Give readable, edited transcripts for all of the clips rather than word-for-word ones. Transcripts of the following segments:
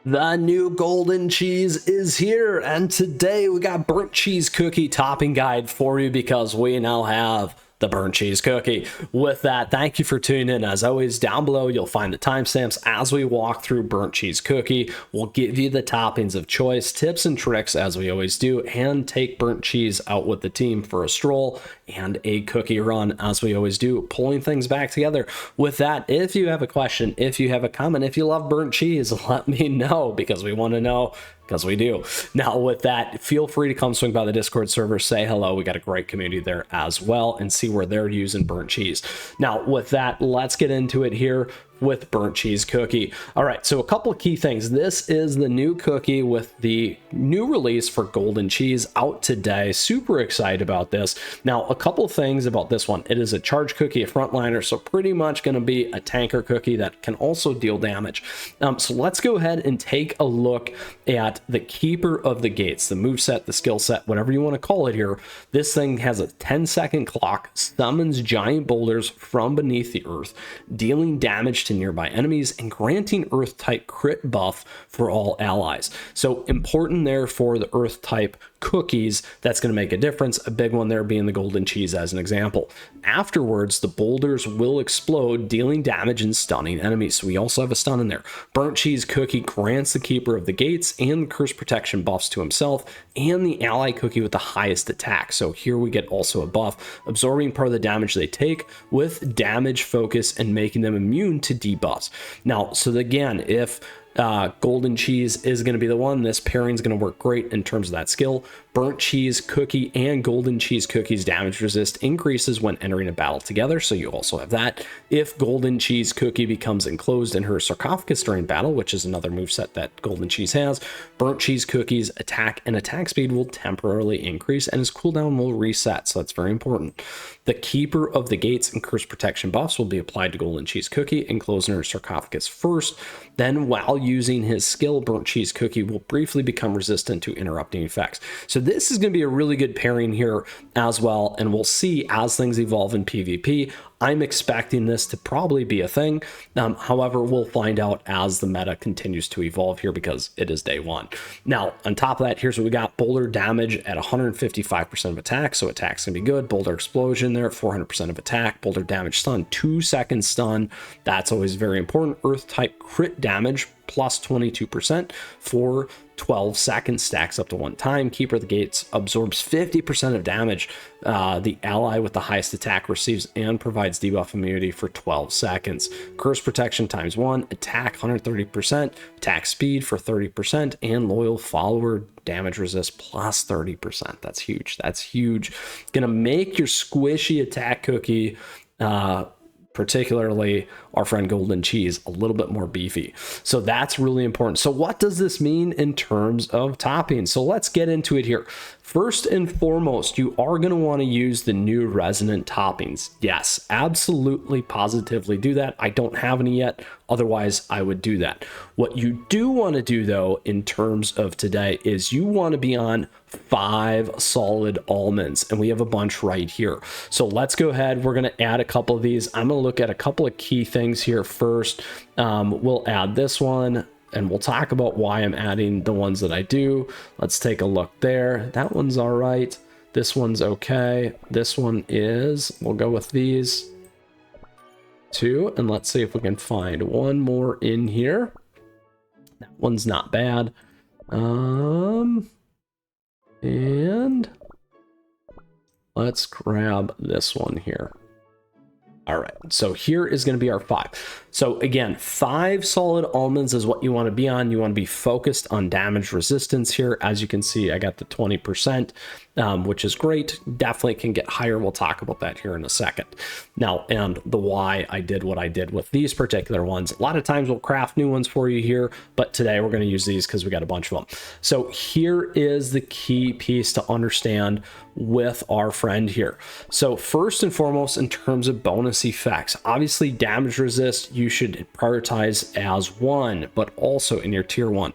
The new golden cheese is here, and today we got burnt cheese cookie topping guide for you because we now have the burnt cheese cookie. With that, thank you for tuning in. As always, down below you'll find the timestamps as we walk through burnt cheese cookie. We'll give you the toppings of choice, tips and tricks as we always do, and take burnt cheese out with the team for a stroll and a cookie run as we always do, pulling things back together. With that, if you have a question, if you have a comment, if you love burnt cheese, let me know because we want to know, because we do. Now with that, feel free to come swing by the Discord server, say hello. We got a great community there as well, and see where they're using burnt cheese. Now with that, let's get into it here with burnt cheese cookie. All right, so a couple of key things. This is the new cookie with the new release for golden cheese out today. Super excited about this. Now, a couple of things about this one. It is a charge cookie, a frontliner, so pretty much going to be a tanker cookie that can also deal damage. So let's go ahead and take a look at the keeper of the gates, the moveset, the skill set, whatever you want to call it here. This thing has a 10-second clock, summons giant boulders from beneath the earth, dealing damage to nearby enemies and granting earth type crit buff for all allies. So important there for the earth type cookies. That's going to make a difference. A big one there being the golden cheese as an example. Afterwards, the boulders will explode, dealing damage and stunning enemies. So we also have a stun in there. Burnt cheese cookie grants the keeper of the gates and curse protection buffs to himself and the ally cookie with the highest attack. So here we get also a buff, absorbing part of the damage they take with damage focus and making them immune to debuffs. Now, so again, if golden cheese is going to be the one, this pairing is going to work great in terms of that skill. Burnt cheese cookie and golden cheese cookies damage resist increases when entering a battle together, so you also have that. If golden cheese cookie becomes enclosed in her sarcophagus during battle, which is another moveset that golden cheese has, burnt cheese cookies attack and attack speed will temporarily increase and his cooldown will reset, so that's very important. The keeper of the gates and curse protection buffs will be applied to golden cheese cookie enclosed in her sarcophagus first. Then while using his skill, burnt cheese cookie will briefly become resistant to interrupting effects. So this is going to be a really good pairing here as well, and we'll see as things evolve in PvP. I'm expecting this to probably be a thing. However, we'll find out as the meta continues to evolve here because it is day one. Now, on top of that, here's what we got. Boulder damage at 155% of attack, so attack's gonna be good. Boulder explosion there, 400% of attack. Boulder damage stun, 2-second stun. That's always very important. Earth type crit damage, plus 22% for 12 seconds, stacks up to 1 time. Keeper of the gates absorbs 50% of damage. The ally with the highest attack receives and provides debuff immunity for 12 seconds. Curse protection times 1, attack 130%, attack speed for 30%, and loyal follower damage resist plus 30%. That's huge. That's huge. Gonna make your squishy attack cookie, particularly our friend golden cheese, a little bit more beefy. So that's really important. So what does this mean in terms of toppings? So let's get into it here. First and foremost, you are going to want to use the new resonant toppings. Yes, absolutely, positively do that. I don't have any yet. Otherwise, I would do that. What you do want to do, though, in terms of today, is you want to be on 5 solid almonds, and we have a bunch right here. So let's go ahead. We're going to add a couple of these. I'm going to look at a couple of key things here first. We'll add this one, and we'll talk about why I'm adding the ones that I do. Let's take a look there. That one's all right. This one's okay. This one is, we'll go with these 2, and let's see if we can find one more in here. That one's not bad. And let's grab this one here. All right, so here is going to be our 5. So again, 5 solid almonds is what you want to be on. You want to be focused on damage resistance here. As you can see, I got the 20%, which is great. Definitely can get higher. We'll talk about that here in a second. Now, and the why I did what I did with these particular ones. A lot of times we'll craft new ones for you here, but today we're going to use these because we got a bunch of them. So here is the key piece to understand with our friend here. So first and foremost, in terms of bonus effects, obviously damage resist you should prioritize as 1, but also in your tier 1.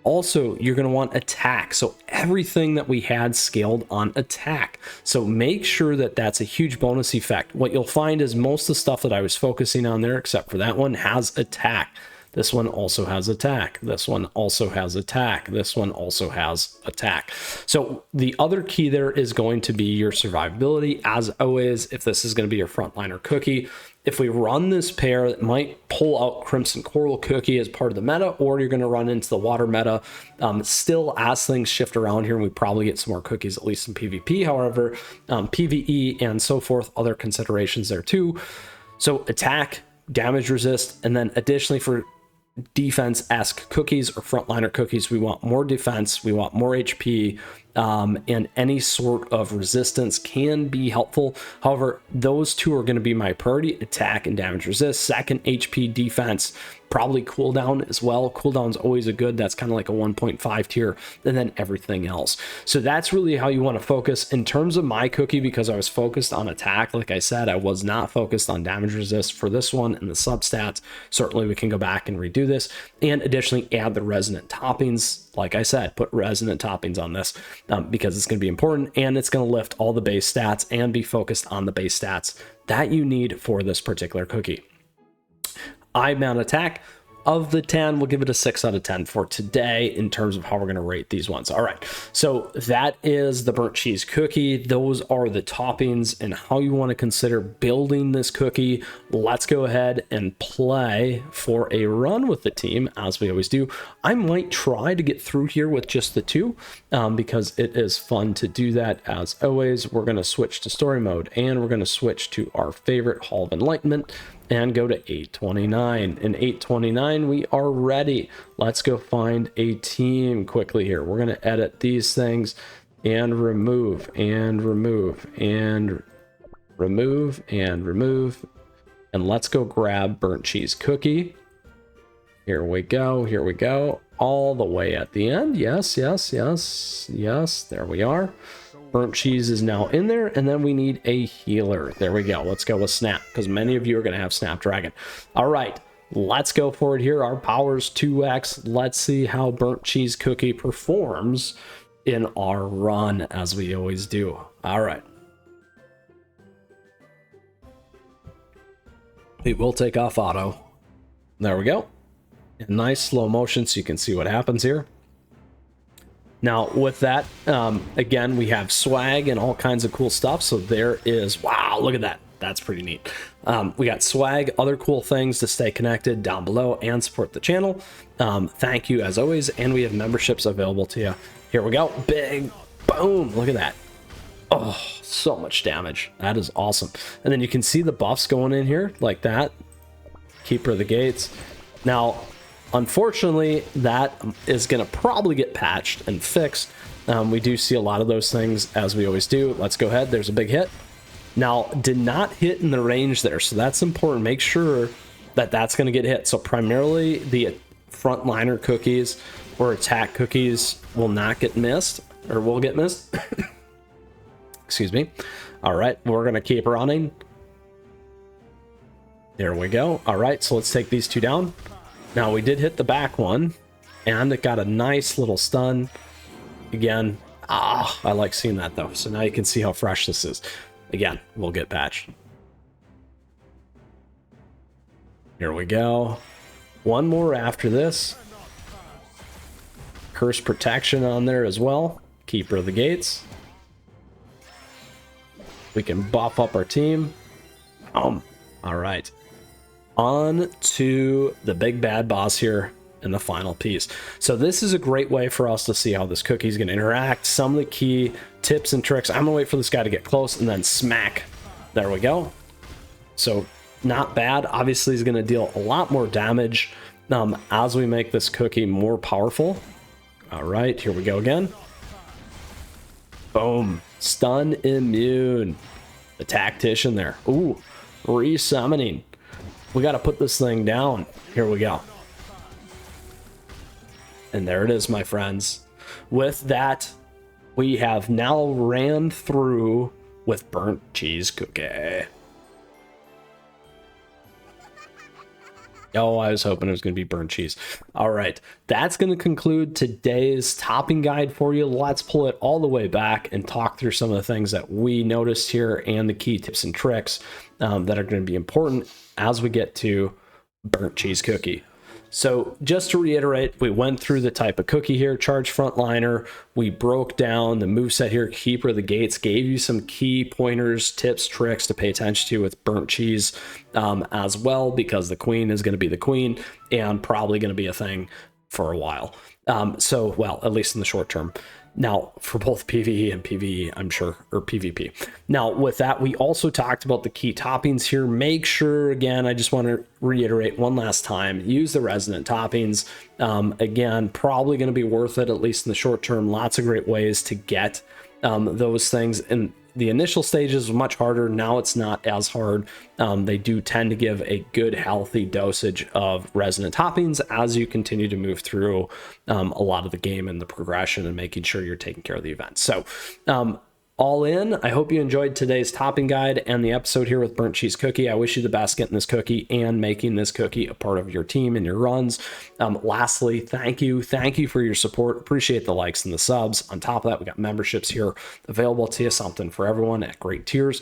Also, you're going to want attack. So everything that we had scaled on attack. So make sure that that's a huge bonus effect. What you'll find is most of the stuff that I was focusing on there, except for that one, has attack. This one also has attack. This one also has attack. This one also has attack. So the other key there is going to be your survivability. As always, if this is going to be your frontliner cookie, if we run this pair, it might pull out Crimson Coral Cookie as part of the meta, or you're going to run into the water meta. Still, as things shift around here, we probably get some more cookies, at least in PvP. However, PvE and so forth, other considerations there too. So attack, damage resist, and then additionally for defense-esque cookies or frontliner cookies, we want more defense, we want more HP, and any sort of resistance can be helpful. However, those two are going to be my priority: attack and damage resist. Second, HP, defense, probably cooldown as well. Cooldown's always a good, that's kind of like a 1.5 tier, and then everything else. So that's really how you want to focus. In terms of my cookie, because I was focused on attack, like I said, I was not focused on damage resist for this one and the substats. Certainly we can go back and redo this, and additionally add the resonant toppings. Like I said, put resonant toppings on this because it's going to be important, and it's going to lift all the base stats and be focused on the base stats that you need for this particular cookie. I mount attack. Of the 10, we'll give it a 6 out of 10 for today in terms of how we're going to rate these ones. All right, so that is the burnt cheese cookie. Those are the toppings and how you want to consider building this cookie. Let's go ahead and play for a run with the team, as we always do. I might try to get through here with just the two because it is fun to do that. As always, we're going to switch to story mode, and we're going to switch to our favorite Hall of Enlightenment and go to 829. In 829, we are ready. Let's go find a team quickly here. We're going to edit these things and remove and remove and remove and remove. And let's go grab burnt cheese cookie. Here we go. Here we go. All the way at the end. Yes, yes, yes, yes. There we are. Burnt cheese is now in there, and then we need a healer. There we go. Let's go with Snap, because many of you are going to have Snapdragon. All right, let's go for it here. Our power's 2x. Let's see how burnt cheese cookie performs in our run, as we always do. All right. It will take off auto. There we go. In nice slow motion so you can see what happens here. Now, with that, again, we have swag and all kinds of cool stuff. So there is, wow, look at that. That's pretty neat. We got swag, other cool things to stay connected down below and support the channel. Thank you, as always. And we have memberships available to you. Here we go. Big boom. Look at that. Oh, so much damage. That is awesome. And then you can see the buffs going in here like that. Keeper of the Gates. Now, unfortunately, that is going to probably get patched and fixed. We do see a lot of those things, as we always do. Let's go ahead. There's a big hit. Now, did not hit in the range there, so that's important. Make sure that that's going to get hit. So primarily the frontliner cookies or attack cookies will not get missed, or will get missed. Excuse me. All right, we're going to keep running. There we go. All right, so let's take these two down. Now, we did hit the back one, and it got a nice little stun. Again, I like seeing that, though. So now you can see how fresh this is. Again, we'll get patched. Here we go. One more after this. Curse protection on there as well. Keeper of the Gates. We can buff up our team. All right. On to the big bad boss here in the final piece. So this is a great way for us to see how this cookie is going to interact. Some of the key tips and tricks. I'm going to wait for this guy to get close and then smack. There we go. So not bad. Obviously, he's going to deal a lot more damage as we make this cookie more powerful. All right, here we go again. Boom. Stun immune. The tactician there. Ooh, resummoning. We got to put this thing down. Here we go. And there it is, my friends. With that, we have now ran through with burnt cheese cookie. Oh, I was hoping it was going to be burnt cheese. All right, that's going to conclude today's topping guide for you. Let's pull it all the way back and talk through some of the things that we noticed here and the key tips and tricks that are going to be important as we get to burnt cheese cookie. So just to reiterate, we went through the type of cookie here, charge frontliner. We broke down the moveset here, keeper of the gates, gave you some key pointers, tips, tricks to pay attention to with burnt cheese as well, because the queen is going to be the queen and probably going to be a thing for a while. So, well, at least in the short term. Now, for both PvE and PvE, I'm sure, or PvP. Now, with that, we also talked about the key toppings here. Make sure, again, I just want to reiterate one last time, use the resonant toppings. Again, probably going to be worth it, at least in the short term. Lots of great ways to get those things. And the initial stages was much harder. Now it's not as hard. They do tend to give a good, healthy dosage of resonant toppings as you continue to move through a lot of the game and the progression and making sure you're taking care of the event. So all in, I hope you enjoyed today's topping guide and the episode here with Burnt Cheese Cookie. I wish you the best getting this cookie and making this cookie a part of your team and your runs. Lastly, thank you for your support. Appreciate the likes and the subs. On top of that, we got memberships here available to you, something for everyone at great tiers,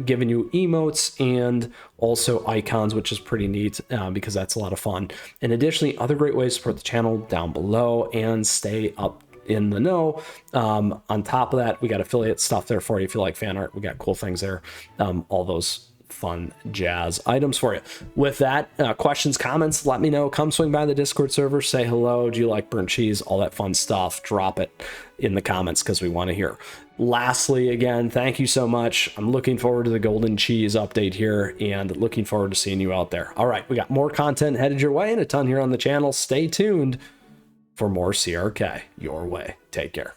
giving you emotes and also icons, which is pretty neat because that's a lot of fun. And additionally, other great ways to support the channel down below and stay up in the know. On top of that, we got affiliate stuff there for you. If you like fan art, we got cool things there. All those fun jazz items for you. With that, questions, comments, let me know. Come swing by the Discord server, say hello. Do you like burnt cheese? All that fun stuff. Drop it in the comments because we want to hear. Lastly, again, thank you so much. I'm looking forward to the golden cheese update here and looking forward to seeing you out there. All right, we got more content headed your way and a ton here on the channel. Stay tuned for more CRK your way. Take care.